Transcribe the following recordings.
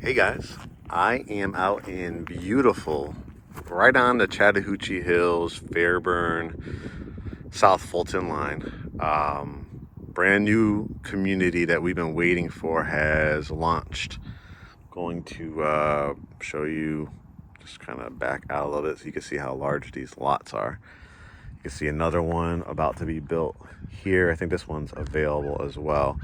Hey guys, I am out in beautiful, right on the Chattahoochee Hills, Fairburn, South Fulton line. Brand new community that we've been waiting for has launched. Going to show you, just kind of back out a little bit so you can see how large these lots are. You can see another one about to be built here. I think this one's available as well.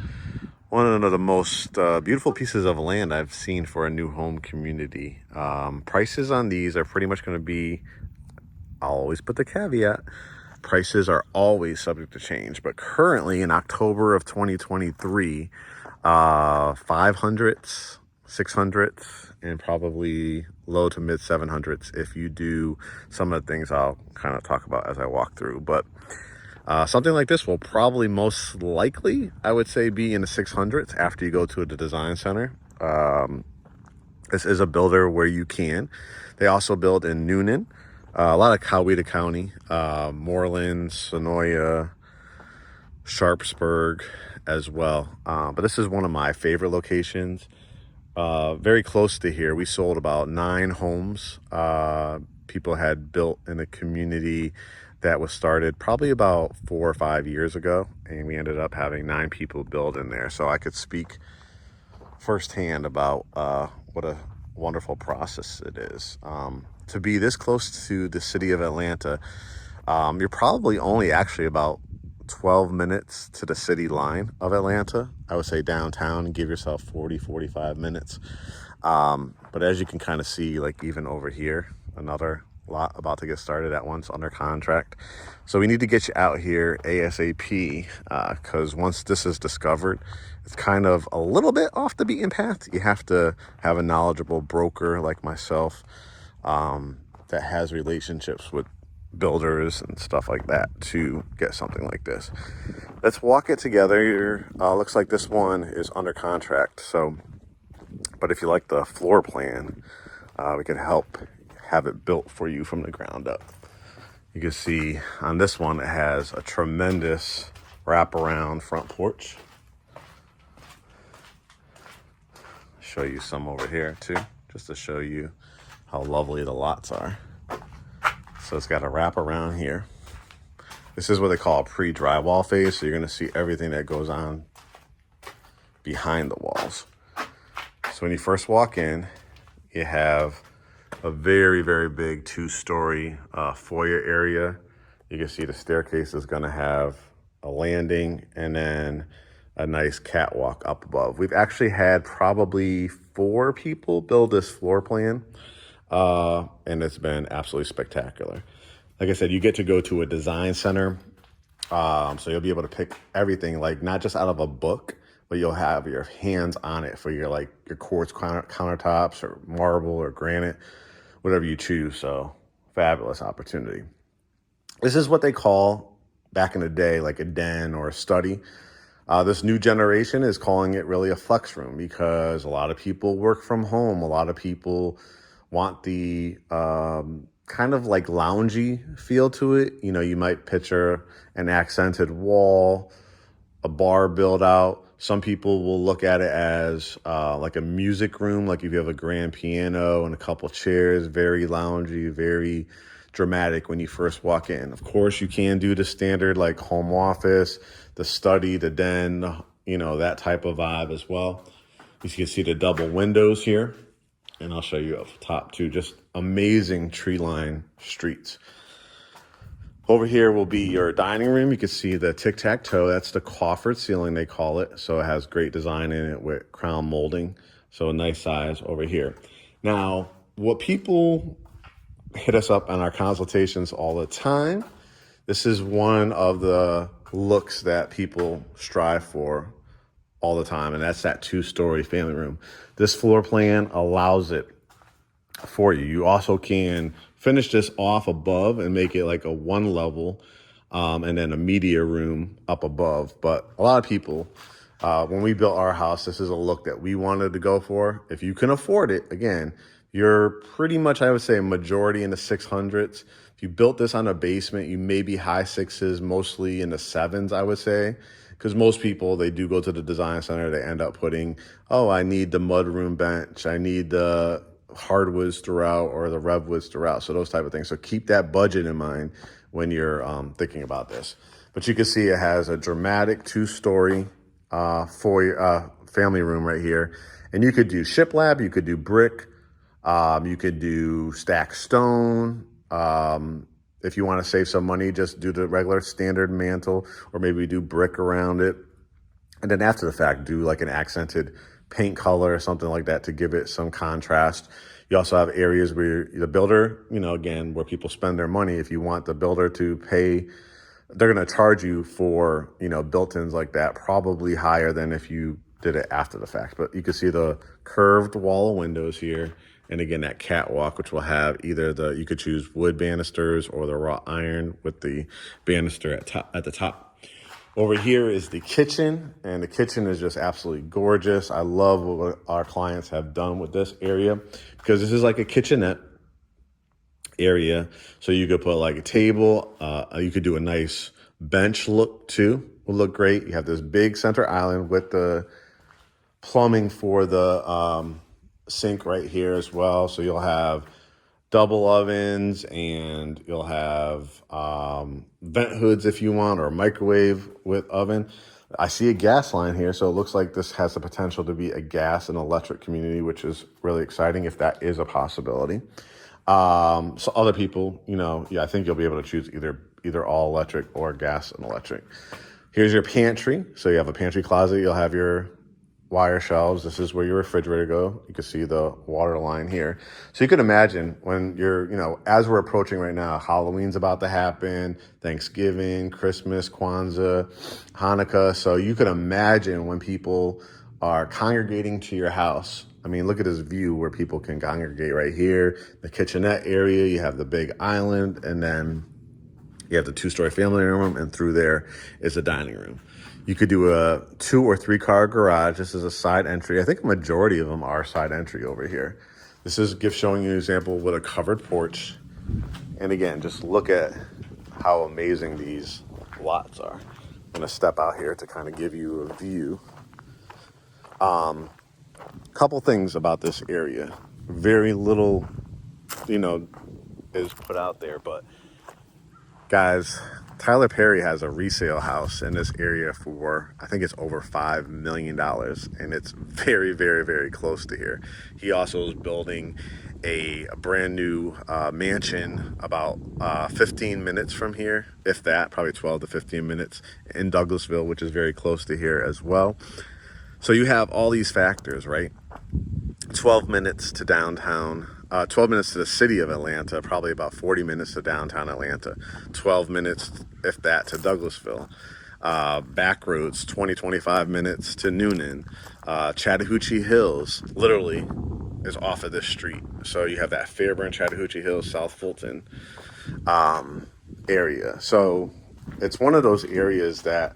One of the most beautiful pieces of land I've seen for a new home community. Prices on these are pretty much going to be, I'll always put the caveat, prices are always subject to change. But currently in October of 2023, 500s, 600s, and probably low to mid 700s if you do some of the things I'll kind of talk about as I walk through. But something like this will probably most likely, I would say, be in the 600s after you go to the design center. This is a builder where you can. They also build in Newnan, a lot of Coweta County, Moreland, Sonoya, Sharpsburg as well. But this is one of my favorite locations. Very close to here. We sold about 9 homes. People had built in a community that was started probably about 4 or 5 years ago, and we ended up having 9 people build in there. So I could speak firsthand about what a wonderful process it is. To be this close to the city of Atlanta, you're probably only actually about 12 minutes to the city line of Atlanta. I would say downtown, give yourself 40-45 minutes. But as you can kind of see, like even over here, another lot about to get started. That one's under contract. So we need to get you out here ASAP, because once this is discovered, it's kind of a little bit off the beaten path. You have to have a knowledgeable broker like myself that has relationships with builders and stuff like that to get something like this. Let's walk it together. Looks like this one is under contract. So, but if you like the floor plan, we can help have it built for you from the ground up. You can see on this one, it has a tremendous wraparound front porch. Show you some over here too, just to show you how lovely the lots are. So it's got a wraparound here. This is what they call a pre-drywall phase. So you're gonna see everything that goes on behind the walls. So when you first walk in, you have a very, very big 2-story foyer area. You can see the staircase is gonna have a landing and then a nice catwalk up above. We've actually had probably 4 people build this floor plan, and it's been absolutely spectacular. Like I said, you get to go to a design center, so you'll be able to pick everything, like not just out of a book, but you'll have your hands on it for your quartz countertops or marble or granite, whatever you choose. So fabulous opportunity. This is what they call back in the day, like a den or a study. This new generation is calling it really a flex room because a lot of people work from home. A lot of people want the kind of like loungy feel to it. You know, you might picture an accented wall, a bar build out. Some people will look at it as like a music room, like if you have a grand piano and a couple chairs, very loungy, very dramatic when you first walk in. Of course, you can do the standard like home office, the study, the den, you know, that type of vibe as well. You can see the double windows here, and I'll show you up top too. Just amazing tree-lined streets. Over here will be your dining room. You can see the tic-tac-toe. That's the coffered ceiling, they call it. So it has great design in it with crown molding. So a nice size over here. Now, what people hit us up on our consultations all the time, this is one of the looks that people strive for all the time, and that's that 2-story family room. This floor plan allows it for you. You also can finish this off above and make it like a 1 level and then a media room up above. But a lot of people, when we built our house, this is a look that we wanted to go for. If you can afford it, again, you're pretty much, I would say, a majority in the 600s. If you built this on a basement, you may be high 6s, mostly in the 7s, I would say, because most people, they do go to the design center, they end up putting, oh, I need the mudroom bench, I need the hardwoods throughout or the revwoods throughout, so those type of things. So keep that budget in mind when you're thinking about this. But you can see it has a dramatic 2-story family room right here. And you could do shiplap, you could do brick, you could do stacked stone. If you want to save some money, just do the regular standard mantle, or maybe do brick around it. And then after the fact, do like an accented paint color or something like that to give it some contrast. You also have areas where the builder, you know, again, where people spend their money. If you want the builder to pay, they're going to charge you for, you know, built-ins like that, probably higher than if you did it after the fact. But you can see the curved wall of windows here. And again, that catwalk, which will have either you could choose wood banisters or the wrought iron with the banister at the top. Over here is the kitchen, and the kitchen is just absolutely gorgeous. I love what our clients have done with this area, because this is like a kitchenette area. So you could put like a table, you could do a nice bench look too, will look great. You have this big center island with the plumbing for the sink right here as well. So you'll have double ovens, and you'll have vent hoods if you want, or a microwave with oven. I see a gas line here, so it looks like this has the potential to be a gas and electric community, which is really exciting if that is a possibility. So other people, you know, yeah, I think you'll be able to choose either all electric or gas and electric. Here's your pantry. So you have a pantry closet. You'll have your wire shelves. This is where your refrigerator go. You can see the water line here. So you can imagine when you're, you know, as we're approaching right now, Halloween's about to happen, Thanksgiving, Christmas, Kwanzaa, Hanukkah. So you can imagine when people are congregating to your house. I mean, look at this view where people can congregate right here, the kitchenette area, you have the big island, and then you have the 2-story family room, and through there is the dining room. You could do a 2 or 3 car garage. This is a side entry. I think a majority of them are side entry over here. This is showing you an example with a covered porch. And again, just look at how amazing these lots are. I'm gonna step out here to kind of give you a view. Couple things about this area. Very little, you know, is put out there, but guys, Tyler Perry has a resale house in this area for, I think it's over $5 million, and it's very, very, very close to here. He also is building a brand new mansion about 15 minutes from here, if that, probably 12 to 15 minutes, in Douglasville, which is very close to here as well. So you have all these factors, right? 12 minutes to downtown, 12 minutes to the city of Atlanta, probably about 40 minutes to downtown Atlanta, 12 minutes, if that, to Douglasville. Back roads, 25 minutes to Newnan. Chattahoochee Hills literally is off of this street. So you have that Fairburn, Chattahoochee Hills, South Fulton area. So it's one of those areas that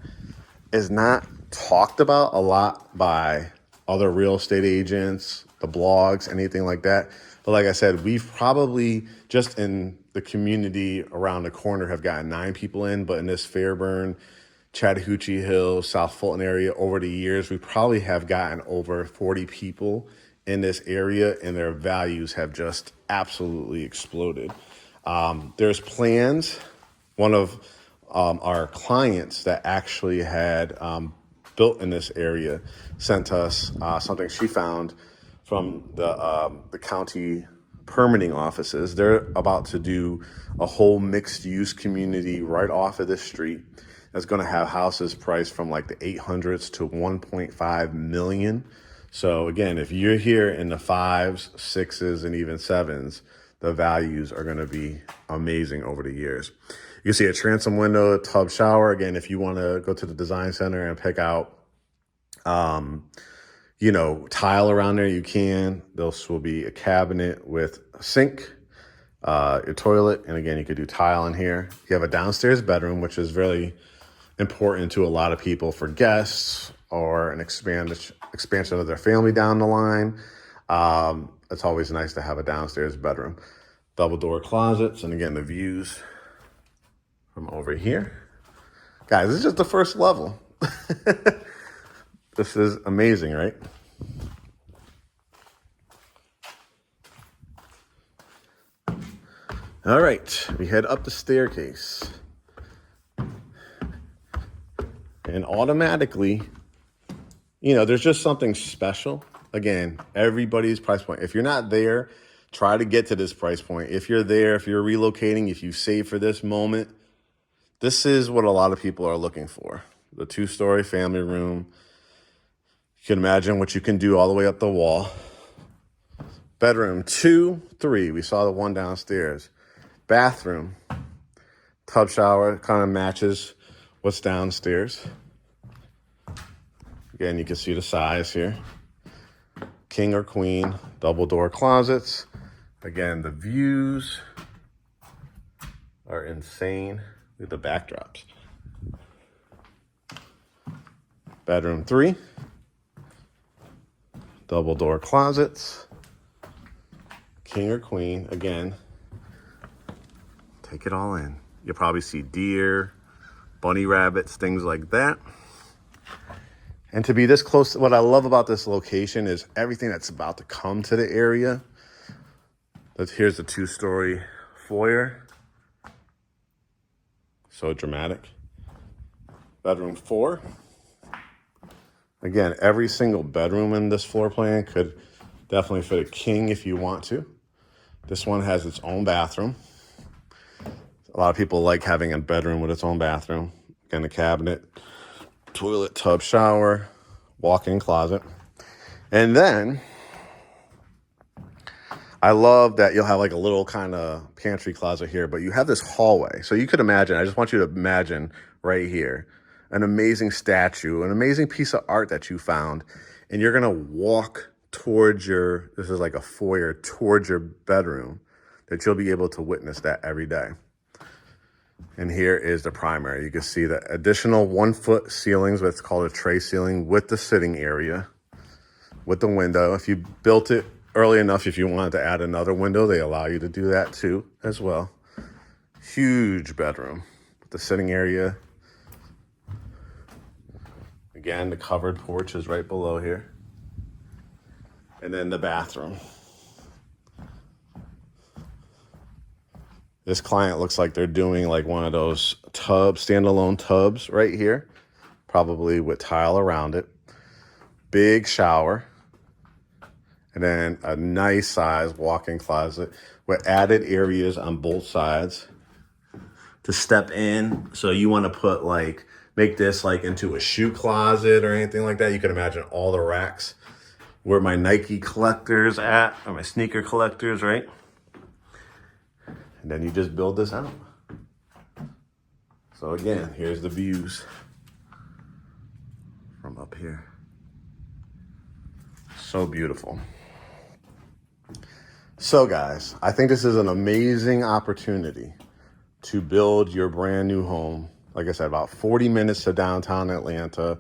is not talked about a lot by other real estate agents, the blogs, anything like that. But like I said, we've probably just in the community around the corner have gotten 9 people in, but in this Fairburn, Chattahoochee Hills, South Fulton area over the years, we probably have gotten over 40 people in this area, and their values have just absolutely exploded. There's plans. One of our clients that actually had built in this area sent us something she found from the county permitting offices. They're about to do a whole mixed use community right off of this street that's going to have houses priced from like the 800s to 1.5 million. So again, if you're here in the 5s, 6s, and even 7s, the values are going to be amazing over the years. You can see a transom window, a tub shower. Again, if you want to go to the design center and pick out, you know, tile around there, you can. This will be a cabinet with a sink, your toilet, and again, you could do tile in here. You have a downstairs bedroom, which is really important to a lot of people for guests or an expansion of their family down the line. It's always nice to have a downstairs bedroom. Double door closets, and again, the views from over here. Guys, this is just the first level. This is amazing, right? All right, we head up the staircase. And automatically, you know, there's just something special. Again, everybody's price point. If you're not there, try to get to this price point. If you're there, if you're relocating, if you save for this moment, this is what a lot of people are looking for. The 2-story family room. You can imagine what you can do all the way up the wall. Bedroom 2, 3. We saw the one downstairs. Bathroom. Tub shower kind of matches what's downstairs. Again, you can see the size here. King or queen, double door closets. Again, the views are insane. Look at the backdrops. Bedroom 3. Double door closets. King or queen, again. Take it all in. You'll probably see deer, bunny rabbits, things like that. And to be this close, what I love about this location is everything that's about to come to the area. Here's the 2-story foyer. So dramatic. Bedroom 4. Again, every single bedroom in this floor plan could definitely fit a king if you want to. This one has its own bathroom. A lot of people like having a bedroom with its own bathroom. Again, a cabinet, toilet, tub, shower, walk-in closet. And then I love that you'll have like a little kind of pantry closet here, but you have this hallway. So you could imagine, I just want you to imagine right here, an amazing statue, an amazing piece of art that you found. And you're going to walk towards this is like a foyer towards your bedroom, that you'll be able to witness that every day. And here is the primary. You can see the additional 1-foot ceilings, what's called a tray ceiling, with the sitting area, with the window. If you built it early enough, if you wanted to add another window, they allow you to do that too as well. Huge bedroom with the sitting area. Again, the covered porch is right below here. And then the bathroom. This client looks like they're doing like one of those standalone tubs right here, probably with tile around it. Big shower. And then a nice size walk-in closet with added areas on both sides to step in. So you want to make this like into a shoe closet or anything like that. You can imagine all the racks where my Nike collectors at, or my sneaker collectors, right? And then you just build this out. So again, here's the views from up here. So beautiful. So guys, I think this is an amazing opportunity to build your brand new home. Like I said, about 40 minutes to downtown Atlanta.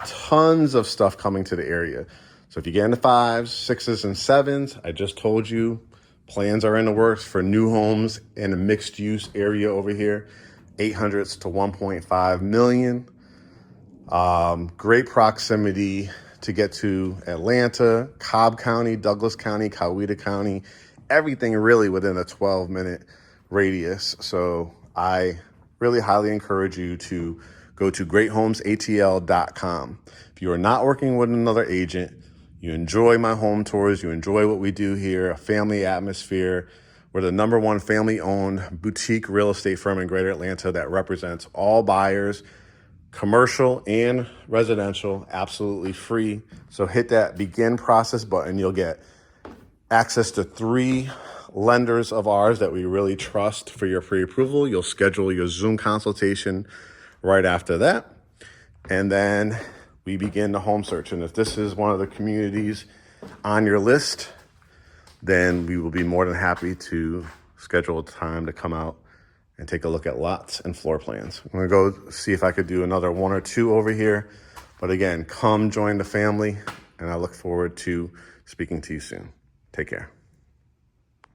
Tons of stuff coming to the area. So if you get into 5s, 6s, and 7s, I just told you, plans are in the works for new homes in a mixed use area over here. 800s to 1.5 million. Great proximity to get to Atlanta, Cobb County, Douglas County, Coweta County, everything really within a 12-minute radius. So I really highly encourage you to go to GreatHomesATL.com. If you are not working with another agent, you enjoy my home tours, you enjoy what we do here, a family atmosphere. We're the #1 family-owned boutique real estate firm in Greater Atlanta that represents all buyers, commercial and residential, absolutely free. So hit that begin process button. You'll get access to 3 lenders of ours that we really trust for your pre-approval. You'll schedule your Zoom consultation right after that. And then we begin the home search. And if this is one of the communities on your list, then we will be more than happy to schedule a time to come out and take a look at lots and floor plans. I'm gonna go see if I could do another 1 or 2 over here. But again, come join the family, and I look forward to speaking to you soon. Take care.